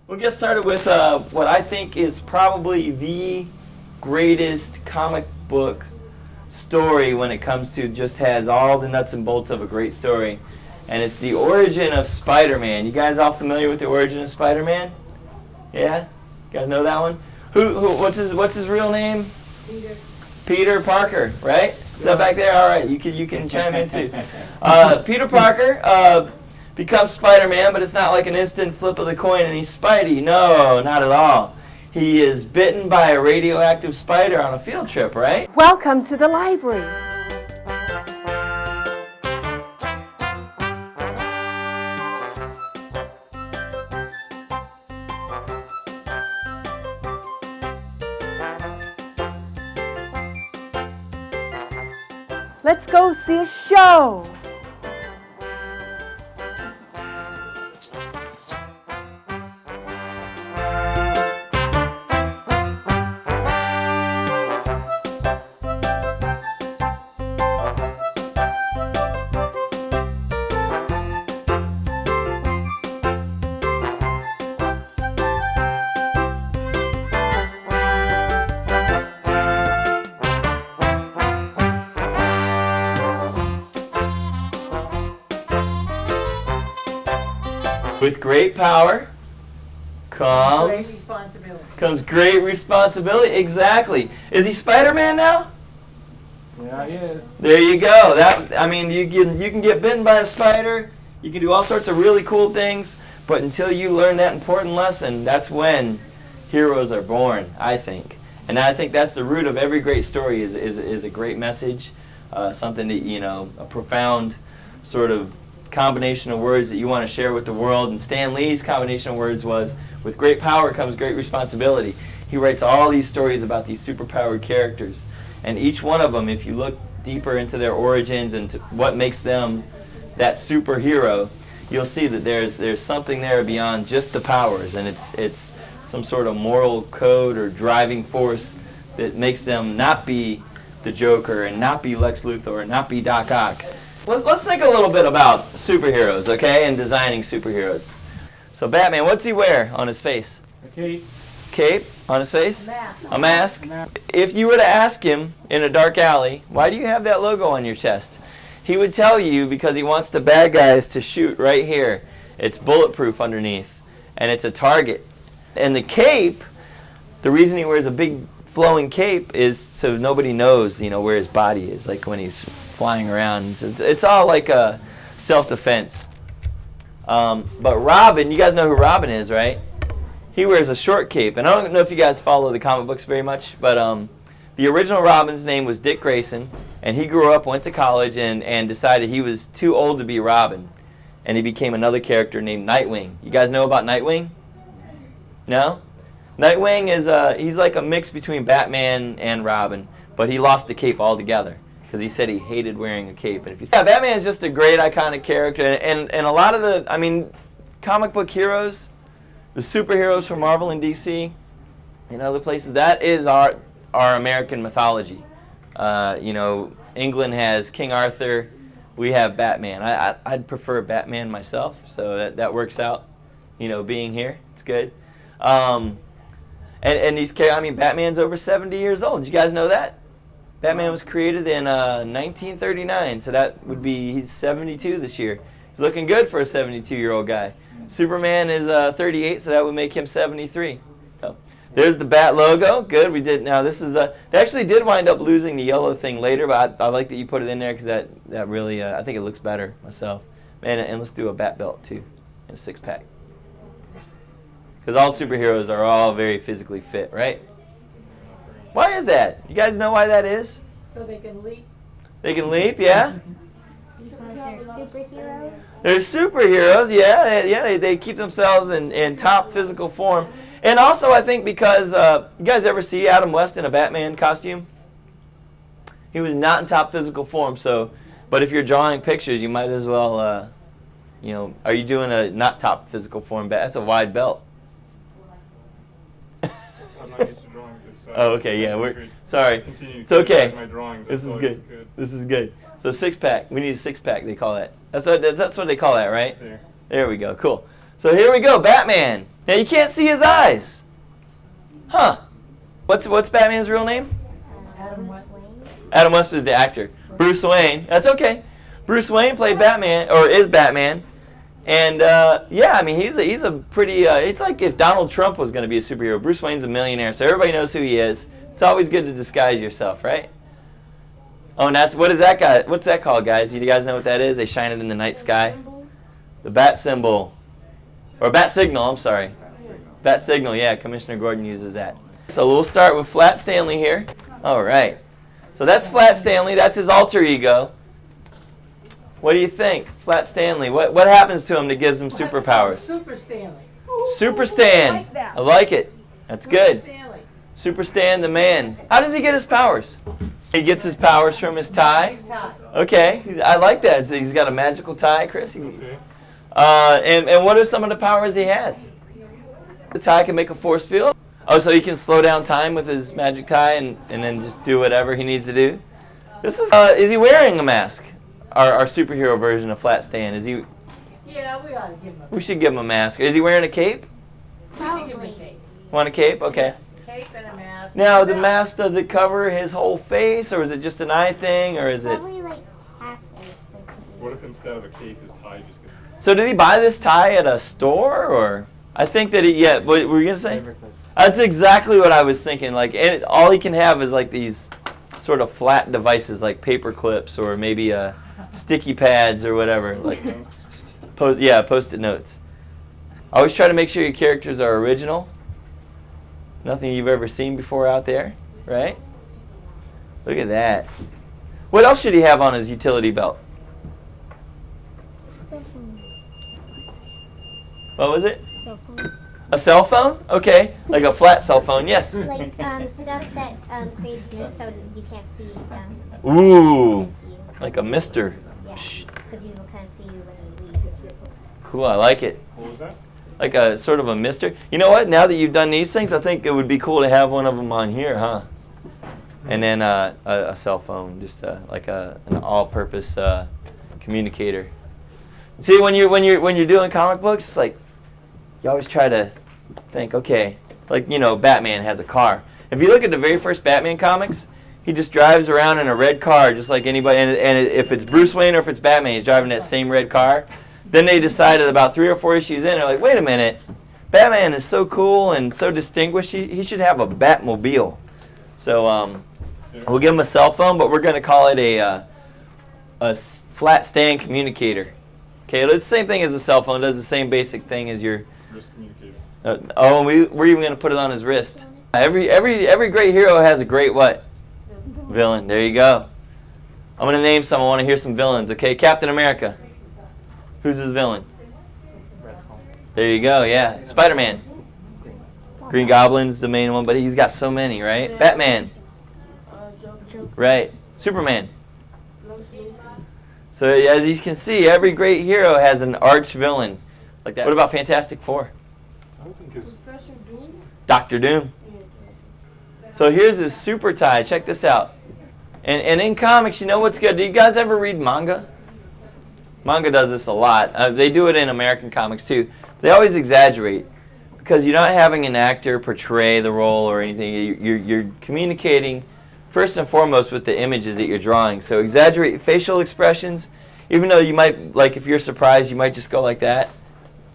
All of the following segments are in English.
We'll get started with what I think is probably the greatest comic book story when it comes to just has all the nuts and bolts of a great story. And it's the origin of Spider-Man. You guys all familiar with the origin of Spider-Man? Yeah? You guys know that one? What's his real name? Peter Parker, right? Is that back there? All right, you can chime in too. Peter Parker becomes Spider-Man, but it's not like an instant flip of the coin and he's Spidey. No, not at all. He is bitten by a radioactive spider on a field trip, right? Welcome to the library. Let's go see a show. With great power comes great responsibility. Exactly. Is he Spider-Man now? Yeah, he is. There you go. You can get bitten by a spider. You can do all sorts of really cool things, but until you learn that important lesson, that's when heroes are born, I think. And I think that's the root of every great story is a great message, something that, a profound sort of combination of words that you want to share with the world. And Stan Lee's combination of words was, with great power comes great responsibility. He writes all these stories about these superpowered characters. And each one of them, if you look deeper into their origins and what makes them that superhero, you'll see that there's something there beyond just the powers. And it's some sort of moral code or driving force that makes them not be the Joker and not be Lex Luthor and not be Doc Ock. Let's think a little bit about superheroes, okay, and designing superheroes. So Batman, what's he wear on his face? A cape. Cape on his face? A mask. A mask? If you were to ask him in a dark alley, why do you have that logo on your chest? He would tell you because he wants the bad guys to shoot right here. It's bulletproof underneath, and it's a target. And the cape, the reason he wears a big flowing cape is so nobody knows, where his body is, like when he's flying around. It's all like a self-defense. But Robin, you guys know who Robin is, right? He wears a short cape. And I don't know if you guys follow the comic books very much, but the original Robin's name was Dick Grayson, and he grew up, went to college, and decided he was too old to be Robin. And he became another character named Nightwing. You guys know about Nightwing? No? Nightwing is he's like a mix between Batman and Robin, but he lost the cape altogether because he said he hated wearing a cape. And Batman is just a great iconic character, and a lot of the comic book heroes, the superheroes from Marvel and DC and other places, that is our American mythology. England has King Arthur, we have Batman. I'd prefer Batman myself, so that works out. Being here, it's good. And these Batman's over 70 years old. Did you guys know that? Batman was created in 1939, so that would be, he's 72 this year. He's looking good for a 72-year-old guy. Superman is 38, so that would make him 73. So there's the Bat logo. Good, we did. Now this is, they actually did wind up losing the yellow thing later, but I like that you put it in there because that really, I think it looks better myself. And let's do a Bat belt too, and a six-pack. Because all superheroes are all very physically fit, right? Why is that? You guys know why that is? So they can leap. They can leap, yeah? Because they're superheroes? They're superheroes, yeah. They keep themselves in top physical form. And also, I think because, you guys ever see Adam West in a Batman costume? He was not in top physical form, but if you're drawing pictures, you might as well, are you doing a not top physical form? That's a wide belt. I'm not used to drawing this size. Oh, okay, yeah. Sorry. It's okay. This is good. This is good. So six-pack. We need a six-pack. They call that. That's what they call that, right? There. There we go. Cool. So here we go, Batman. Now you can't see his eyes. Huh. What's Batman's real name? Adam Wayne. Adam West is the actor. Bruce Wayne. That's okay. Bruce Wayne played Batman, or is Batman. And yeah, I mean, he's a pretty. It's like if Donald Trump was going to be a superhero. Bruce Wayne's a millionaire, so everybody knows who he is. It's always good to disguise yourself, right? Oh, and what is that guy? What's that called, guys? You guys know what that is? They shine it in the night sky. The bat symbol, or bat signal. I'm sorry, bat signal. Yeah, Commissioner Gordon uses that. So we'll start with Flat Stanley here. All right. So that's Flat Stanley. That's his alter ego. What do you think, Flat Stanley? What happens to him that gives him superpowers? Super Stanley. Super Stan. like that. I like it. That's good. Stanley. Super Stan, the man. How does he get his powers? He gets his powers from his tie. Okay, I like that. He's got a magical tie, Chris. Okay. And what are some of the powers he has? The tie can make a force field. Oh, so he can slow down time with his magic tie and then just do whatever he needs to do. This is he wearing a mask? Our superhero version of Flat Stan. Is he? Yeah, we ought to give him a We should give him a mask. Is he wearing a cape? Probably. Want a cape? Okay. cape and a mask. Now the mask, does it cover his whole face, or is it just an eye thing, or is it? Probably like half face. What if instead of a cape, his tie just gets... So did he buy this tie at a store, or? I think that he. Yeah. What were you gonna say? That's exactly what I was thinking. Like, and all he can have is like these sort of flat devices, like paper clips, or maybe sticky pads or whatever. Like, post-it notes. Always try to make sure your characters are original. Nothing you've ever seen before out there, right? Look at that. What else should he have on his utility belt? Cell phone. What was it? Cell phone. A cell phone? Okay. Like a flat cell phone, yes. Like stuff that creates mist so you can't see. Ooh. Can't see you. Like a mister. Yeah. Psh. So people can't see you when you leave. Cool, I like it. What was that? Like a sort of a mister. You know what? Now that you've done these things, I think it would be cool to have one of them on here, huh? And then a cell phone, just like an all-purpose communicator. See, when you're doing comic books, it's like you always try to think, okay, like Batman has a car. If you look at the very first Batman comics, he just drives around in a red car, just like anybody. And if it's Bruce Wayne or if it's Batman, he's driving that same red car. Then they decided about 3 or 4 issues in, they're like, wait a minute, Batman is so cool and so distinguished, he should have a Batmobile. So we'll give him a cell phone, but we're going to call it a flat stand communicator. Okay, it's the same thing as a cell phone, does the same basic thing as your... Wrist communicator. We're even going to put it on his wrist. Every great hero has a great what? Villain. There you go. I'm going to name some. I want to hear some villains. Okay, Captain America. Who's his villain? There you go, yeah. SpiderMan. Green Goblin's the main one, but he's got so many, right? Batman. Right. Superman. So as you can see, every great hero has an arch villain like that. What about Fantastic Four? I would think his... Dr. Doom. So here's his super tie. Check this out. And in comics, you know what's good? Do you guys ever read manga? Manga does this a lot. They do it in American comics too. They always exaggerate because you're not having an actor portray the role or anything. You're communicating first and foremost with the images that you're drawing. So exaggerate facial expressions, even though you might, like if you're surprised, you might just go like that.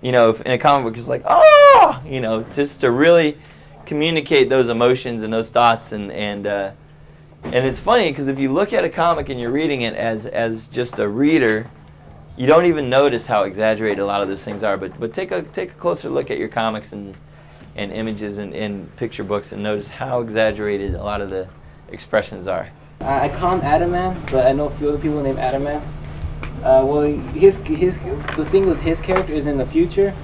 If in a comic book, it's like, oh, just to really communicate those emotions and those thoughts. And it's funny because if you look at a comic and you're reading it as just a reader, you don't even notice how exaggerated a lot of those things are. But take a closer look at your comics and images and picture books and notice how exaggerated a lot of the expressions are. I call him Adam Man, but I know a few other people named Adam Man. Well, the thing with his character is in the future,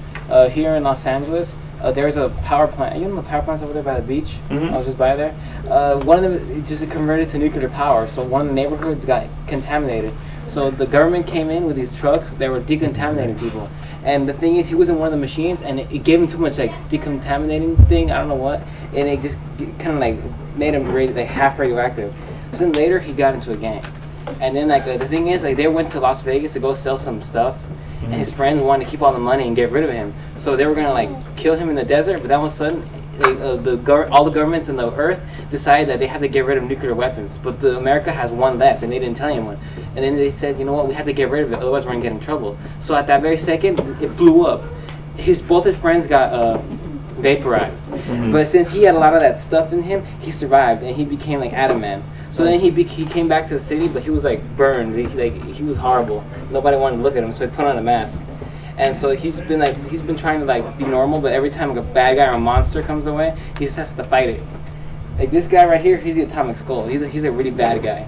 here in Los Angeles, there's a power plant. You know the power plant's over there by the beach? Mm-hmm. I was just by there. One of them just converted to nuclear power, so one of the neighborhoods got contaminated. So the government came in with these trucks that were decontaminating people. And the thing is, he was in one of the machines, and it gave him too much like decontaminating thing, I don't know what, and it just kind of like made him half radioactive. So then later he got into a gang. And then like the thing is, like they went to Las Vegas to go sell some stuff, and his friends wanted to keep all the money and get rid of him. So they were gonna like kill him in the desert, but then all of a sudden, all the governments in the earth decided that they have to get rid of nuclear weapons. But America has one left, and they didn't tell anyone. And then they said, you know what, we have to get rid of it, otherwise we're gonna get in trouble. So at that very second, it blew up. Both his friends got vaporized. But since he had a lot of that stuff in him, he survived, and he became like Adam-Man. So then he came back to the city, but he was like burned. He was horrible. Nobody wanted to look at him, so he put on a mask. And so he's been trying to like be normal, but every time like a bad guy or a monster comes away, he just has to fight it. Like this guy right here, he's the Atomic Skull. He's a really bad guy.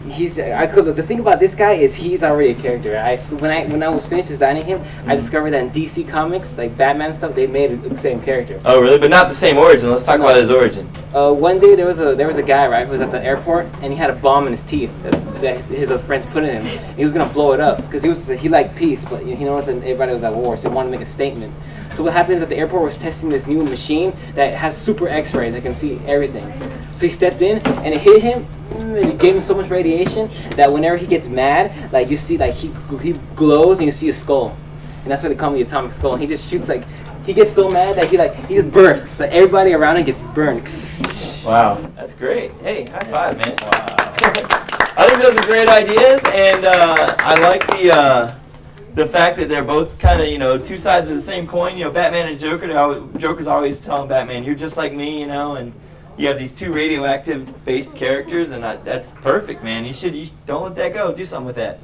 The thing about this guy is he's already a character. When I was finished designing him, I discovered that in DC Comics, like Batman stuff, they made the same character. Oh, really? But not the same origin. Let's talk about his origin. One day there was a guy, right, who was at the airport, and he had a bomb in his teeth that his friends put in him. He was gonna blow it up because he liked peace, but he noticed that everybody was at war, so he wanted to make a statement. So what happens at the airport was testing this new machine that has super X-rays that can see everything. So he stepped in and it hit him. It gave him so much radiation that whenever he gets mad, like you see, like he glows and you see a skull, and that's why they call him the Atomic Skull. And he just shoots like he gets so mad that he just bursts. Like everybody around him gets burned. Wow, that's great. Hey, high five, man. Wow. I think those are great ideas, and I like the fact that they're both kind of two sides of the same coin. Batman and Joker. Joker's always telling Batman, "You're just like me," and you have these two radioactive-based characters, and that's perfect, man. You don't let that go. Do something with that,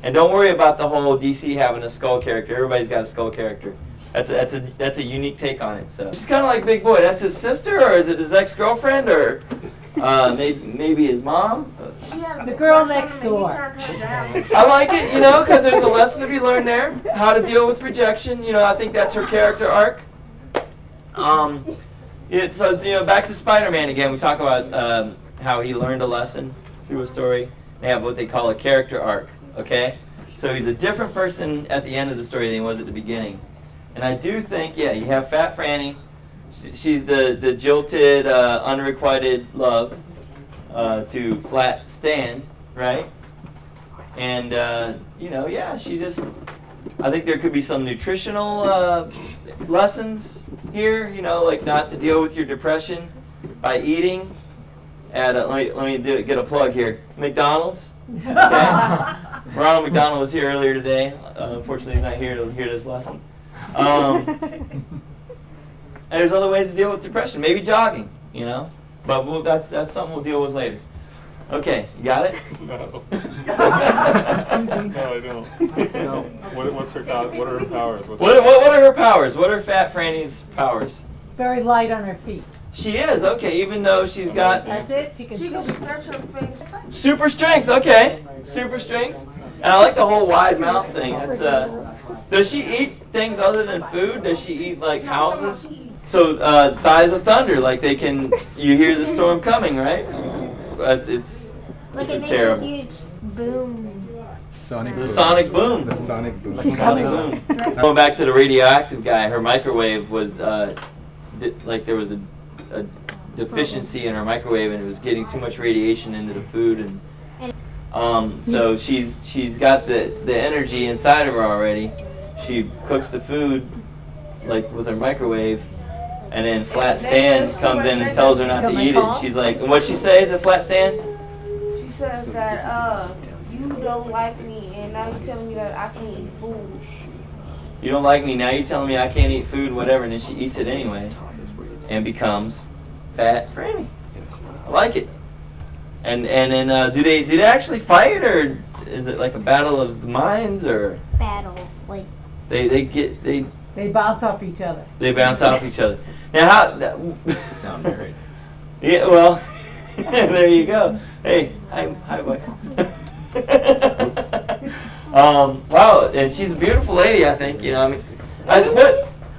and don't worry about the whole DC having a skull character. Everybody's got a skull character. That's a unique take on it. So she's kind of like Big Boy. That's his sister, or is it his ex-girlfriend, or maybe his mom? The girl next door. I like it, because there's a lesson to be learned there. How to deal with rejection. I think that's her character arc. So back to SpiderMan again. We talk about how he learned a lesson through a story. They have what they call a character arc. Okay, so he's a different person at the end of the story than he was at the beginning. And I do think, you have Fat Frannie. She's the jilted, unrequited love to Flat Stan, right? And she just. I think there could be some nutritional lessons here, like not to deal with your depression by eating at let me get a plug here. McDonald's. Okay. Ronald McDonald was here earlier today. Unfortunately, he's not here to hear this lesson. And there's other ways to deal with depression. Maybe jogging, but that's something we'll deal with later. Okay, you got it? No. No, I don't. No. What are her powers? What are her powers? What are Fat Frannie's powers? Very light on her feet. She is, okay, even though she's got That's it. She can stretch her face. super strength, okay. Super strength. And I like the whole wide mouth thing. That's does she eat things other than food? Does she eat like houses? So thighs of thunder, like you hear the storm coming, right? Like this it is makes terrible. a huge boom. The sonic boom. The sonic boom. Sonic boom. Going back to the radioactive guy, her microwave was like there was a deficiency in her microwave, and it was getting too much radiation into the food, and so she's got the energy inside of her already. She cooks the food like with her microwave. And then Flat Stan comes in and tells her not to eat it. She's like, what'd she say to Flat Stan? She says that, you don't like me, and now you're telling me that I can't eat food. You don't like me, now you're telling me I can't eat food, whatever. And then she eats it anyway and becomes Fat Frannie. I like it. And then do they actually fight, or is it like a battle of the minds, or Battles, like they bounce off each other. They bounce off each other. Now how? Sound great. Yeah, well, there you go. Hey, hi, boy. Wow, and she's a beautiful lady. I think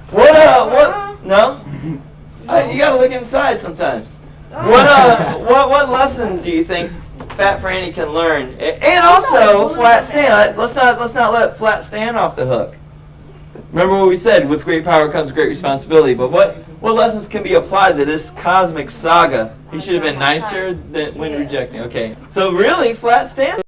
what? No, you gotta look inside sometimes. What lessons do you think Fat Frannie can learn? And also Flat Stan. Let's not let Flat Stan off the hook. Remember what we said, with great power comes great responsibility. But what What lessons can be applied to this cosmic saga? He should have been nicer than when rejecting. Okay. So really, flat stance?